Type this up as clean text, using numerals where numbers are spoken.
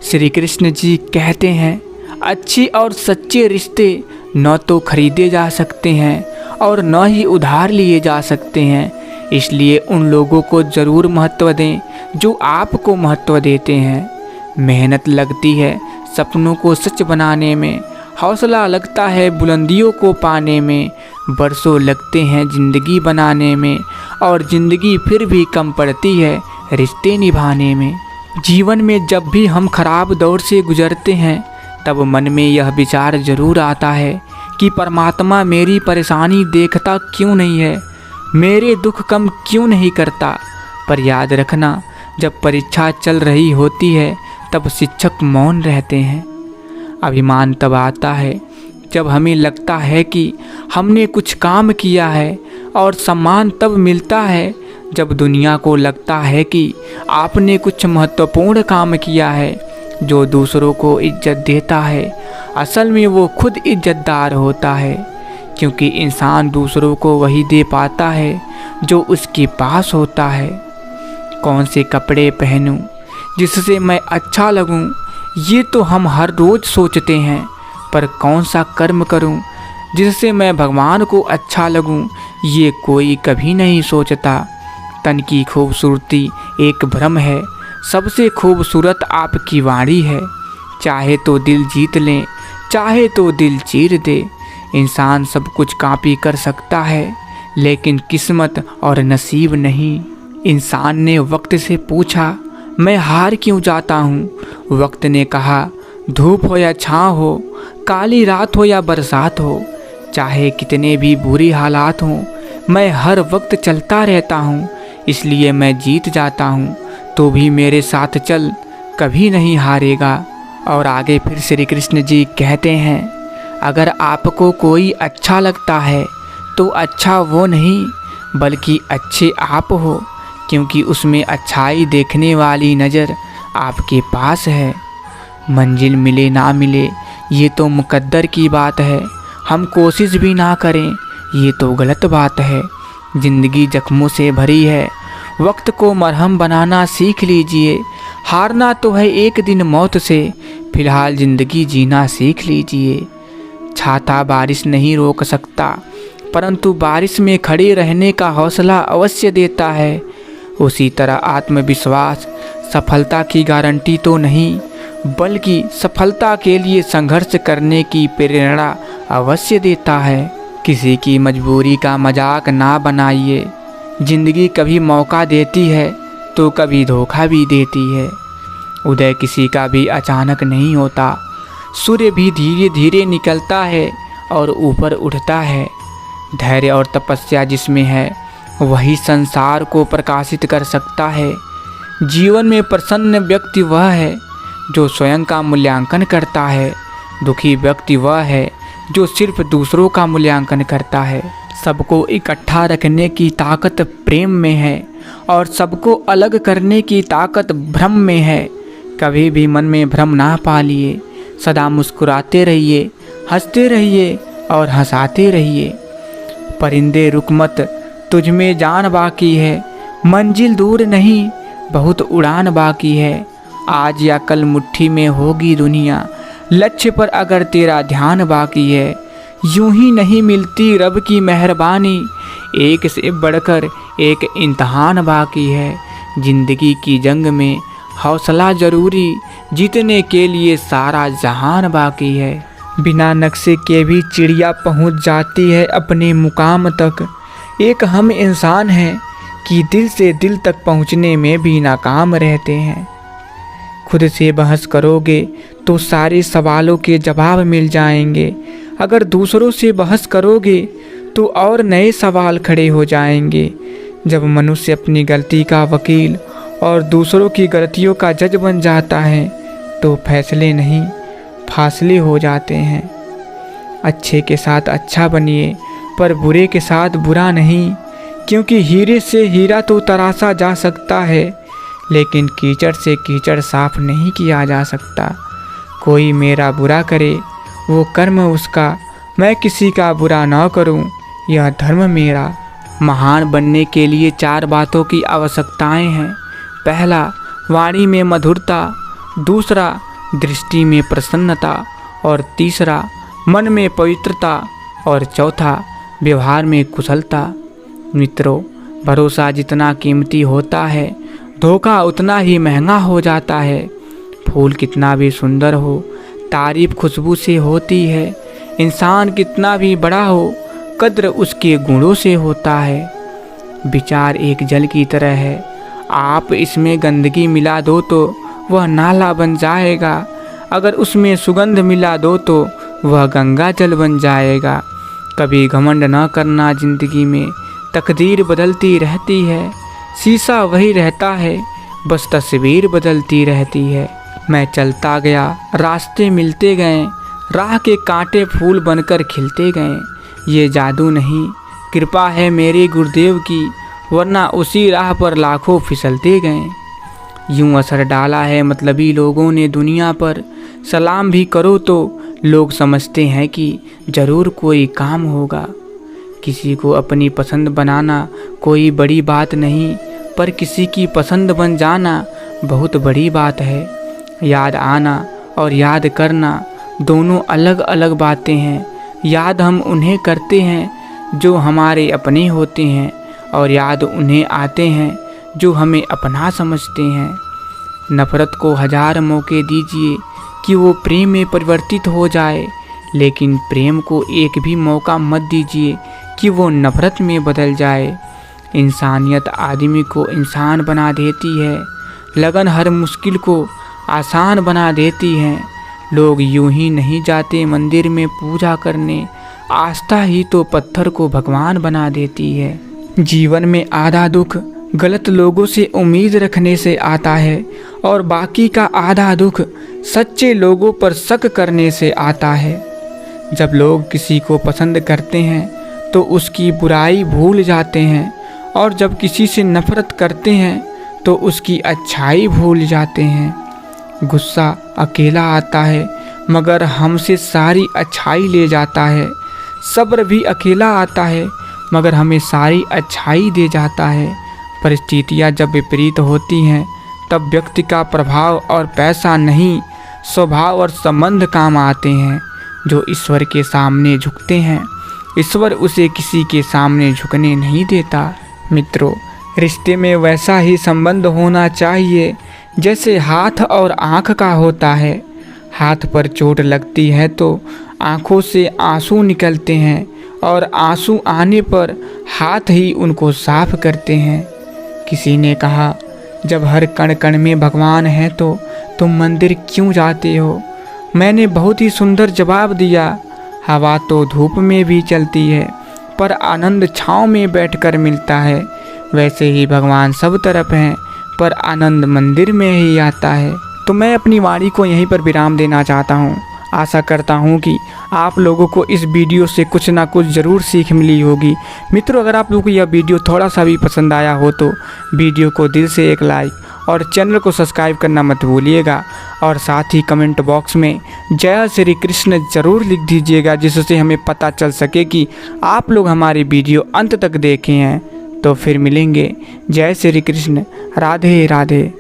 श्री कृष्ण जी कहते हैं, अच्छे और सच्चे रिश्ते न तो खरीदे जा सकते हैं और न ही उधार लिए जा सकते हैं। इसलिए उन लोगों को ज़रूर महत्व दें जो आपको महत्व देते हैं। मेहनत लगती है सपनों को सच बनाने में, हौसला लगता है बुलंदियों को पाने में, बरसों लगते हैं ज़िंदगी बनाने में और ज़िंदगी फिर भी कम पड़ती है रिश्ते निभाने में। जीवन में जब भी हम खराब दौर से गुजरते हैं तब मन में यह विचार ज़रूर आता है कि परमात्मा मेरी परेशानी देखता क्यों नहीं है, मेरे दुख कम क्यों नहीं करता। पर याद रखना, जब परीक्षा चल रही होती है तब शिक्षक मौन रहते हैं। अभिमान तब आता है जब हमें लगता है कि हमने कुछ काम किया है, और सम्मान तब मिलता है जब दुनिया को लगता है कि आपने कुछ महत्वपूर्ण काम किया है। जो दूसरों को इज्जत देता है असल में वो खुद इज्जतदार होता है, क्योंकि इंसान दूसरों को वही दे पाता है जो उसके पास होता है। कौन से कपड़े पहनूं जिससे मैं अच्छा लगूं, ये तो हम हर रोज़ सोचते हैं, पर कौन सा कर्म करूं जिससे मैं भगवान को अच्छा लगूं, ये कोई कभी नहीं सोचता। तन की खूबसूरती एक भ्रम है, सबसे खूबसूरत आपकी वाणी है। चाहे तो दिल जीत लें, चाहे तो दिल चीर दे। इंसान सब कुछ कॉपी कर सकता है, लेकिन किस्मत और नसीब नहीं। इंसान ने वक्त से पूछा, मैं हार क्यों जाता हूँ? वक्त ने कहा, धूप हो या छाँव हो, काली रात हो या बरसात हो, चाहे कितने भी बुरी हालात हों, मैं हर वक्त चलता रहता हूँ। इसलिए मैं जीत जाता हूँ, तो भी मेरे साथ चल, कभी नहीं हारेगा। और आगे फिर श्री कृष्ण जी कहते हैं, अगर आपको कोई अच्छा लगता है तो अच्छा वो नहीं बल्कि अच्छे आप हो, क्योंकि उसमें अच्छाई देखने वाली नज़र आपके पास है। मंजिल मिले ना मिले ये तो मुकद्दर की बात है, हम कोशिश भी ना करें ये तो गलत बात है। ज़िंदगी जख्मों से भरी है, वक्त को मरहम बनाना सीख लीजिए। हारना तो है एक दिन मौत से, फिलहाल ज़िंदगी जीना सीख लीजिए। छाता बारिश नहीं रोक सकता, परंतु बारिश में खड़े रहने का हौसला अवश्य देता है। उसी तरह आत्मविश्वास सफलता की गारंटी तो नहीं, बल्कि सफलता के लिए संघर्ष करने की प्रेरणा अवश्य देता है। किसी की मजबूरी का मजाक ना बनाइए। ज़िंदगी कभी मौका देती है तो कभी धोखा भी देती है। उदय किसी का भी अचानक नहीं होता, सूर्य भी धीरे धीरे निकलता है और ऊपर उठता है। धैर्य और तपस्या जिसमें है वही संसार को प्रकाशित कर सकता है। जीवन में प्रसन्न व्यक्ति वह है जो स्वयं का मूल्यांकन करता है, दुखी व्यक्ति वह है जो सिर्फ दूसरों का मूल्यांकन करता है। सबको इकट्ठा रखने की ताकत प्रेम में है और सबको अलग करने की ताकत भ्रम में है। कभी भी मन में भ्रम ना पालिए, सदा मुस्कुराते रहिए, हंसते रहिए और हंसाते रहिए। परिंदे रुक मत, तुझ में जान बाकी है, मंजिल दूर नहीं बहुत उड़ान बाकी है। आज या कल मुट्ठी में होगी दुनिया, लक्ष्य पर अगर तेरा ध्यान बाकी है। यूं ही नहीं मिलती रब की मेहरबानी, एक से बढ़कर एक इम्तहान बाकी है। जिंदगी की जंग में हौसला ज़रूरी, जीतने के लिए सारा जहान बाकी है। बिना नक्शे के भी चिड़िया पहुंच जाती है अपने मुकाम तक। एक हम इंसान हैं कि दिल से दिल तक पहुंचने में भी नाकाम रहते हैं। खुद से बहस करोगे तो सारे सवालों के जवाब मिल जाएंगे, अगर दूसरों से बहस करोगे तो और नए सवाल खड़े हो जाएंगे। जब मनुष्य अपनी गलती का वकील और दूसरों की गलतियों का जज बन जाता है तो फैसले नहीं फासले हो जाते हैं। अच्छे के साथ अच्छा बनिए, पर बुरे के साथ बुरा नहीं, क्योंकि हीरे से हीरा तो तराशा जा सकता है, लेकिन कीचड़ से कीचड़ साफ नहीं किया जा सकता। कोई मेरा बुरा करे वो कर्म उसका, मैं किसी का बुरा ना करूं, यह धर्म मेरा। महान बनने के लिए 4 बातों की आवश्यकताएं हैं। पहला, वाणी में मधुरता। दूसरा, दृष्टि में प्रसन्नता, और तीसरा मन में पवित्रता, और चौथा व्यवहार में कुशलता। मित्रों, भरोसा जितना कीमती होता है, धोखा उतना ही महंगा हो जाता है। फूल कितना भी सुंदर हो, तारीफ खुशबू से होती है। इंसान कितना भी बड़ा हो, कद्र उसके गुणों से होता है। विचार एक जल की तरह है, आप इसमें गंदगी मिला दो तो वह नाला बन जाएगा, अगर उसमें सुगंध मिला दो तो वह गंगा जल बन जाएगा। कभी घमंड न करना जिंदगी में, तकदीर बदलती रहती है। शीशा वही रहता है, बस तस्वीर बदलती रहती है। मैं चलता गया, रास्ते मिलते गए, राह के कांटे फूल बनकर खिलते गए। ये जादू नहीं, कृपा है मेरे गुरुदेव की, वरना उसी राह पर लाखों फिसलते गए। यूं असर डाला है मतलबी लोगों ने दुनिया पर, सलाम भी करो तो लोग समझते हैं कि ज़रूर कोई काम होगा। किसी को अपनी पसंद बनाना कोई बड़ी बात नहीं, पर किसी की पसंद बन जाना बहुत बड़ी बात है। याद आना और याद करना दोनों अलग अलग बातें हैं। याद हम उन्हें करते हैं जो हमारे अपने होते हैं, और याद उन्हें आते हैं जो हमें अपना समझते हैं। नफ़रत को 1000 मौके दीजिए कि वो प्रेम में परिवर्तित हो जाए, लेकिन प्रेम को एक भी मौका मत दीजिए कि वो नफ़रत में बदल जाए। इंसानियत आदमी को इंसान बना देती है, लगन हर मुश्किल को आसान बना देती है। लोग यूं ही नहीं जाते मंदिर में पूजा करने, आस्था ही तो पत्थर को भगवान बना देती है। जीवन में आधा दुख गलत लोगों से उम्मीद रखने से आता है, और बाकी का आधा दुख सच्चे लोगों पर शक करने से आता है। जब लोग किसी को पसंद करते हैं तो उसकी बुराई भूल जाते हैं, और जब किसी से नफ़रत करते हैं तो उसकी अच्छाई भूल जाते हैं। गुस्सा अकेला आता है मगर हमसे सारी अच्छाई ले जाता है। सब्र भी अकेला आता है मगर हमें सारी अच्छाई दे जाता है। परिस्थितियाँ जब विपरीत होती हैं तब व्यक्ति का प्रभाव और पैसा नहीं, स्वभाव और संबंध काम आते हैं। जो ईश्वर के सामने झुकते हैं, ईश्वर उसे किसी के सामने झुकने नहीं देता। मित्रों, रिश्ते में वैसा ही संबंध होना चाहिए जैसे हाथ और आँख का होता है। हाथ पर चोट लगती है तो आँखों से आंसू निकलते हैं, और आंसू आने पर हाथ ही उनको साफ करते हैं। किसी ने कहा, जब हर कण कण में भगवान है तो तुम मंदिर क्यों जाते हो? मैंने बहुत ही सुंदर जवाब दिया, हवा तो धूप में भी चलती है, पर आनंद छाँव में बैठकर मिलता है। वैसे ही भगवान सब तरफ हैं, पर आनंद मंदिर में ही आता है। तो मैं अपनी वाणी को यहीं पर विराम देना चाहता हूँ। आशा करता हूँ कि आप लोगों को इस वीडियो से कुछ ना कुछ ज़रूर सीख मिली होगी। मित्रों, अगर आप लोगों को यह वीडियो थोड़ा सा भी पसंद आया हो तो वीडियो को दिल से एक लाइक और चैनल को सब्सक्राइब करना मत भूलिएगा, और साथ ही कमेंट बॉक्स में जय श्री कृष्ण ज़रूर लिख दीजिएगा, जिससे हमें पता चल सके कि आप लोग हमारी वीडियो अंत तक देखे हैं। तो फिर मिलेंगे। जय श्री कृष्ण, राधे राधे।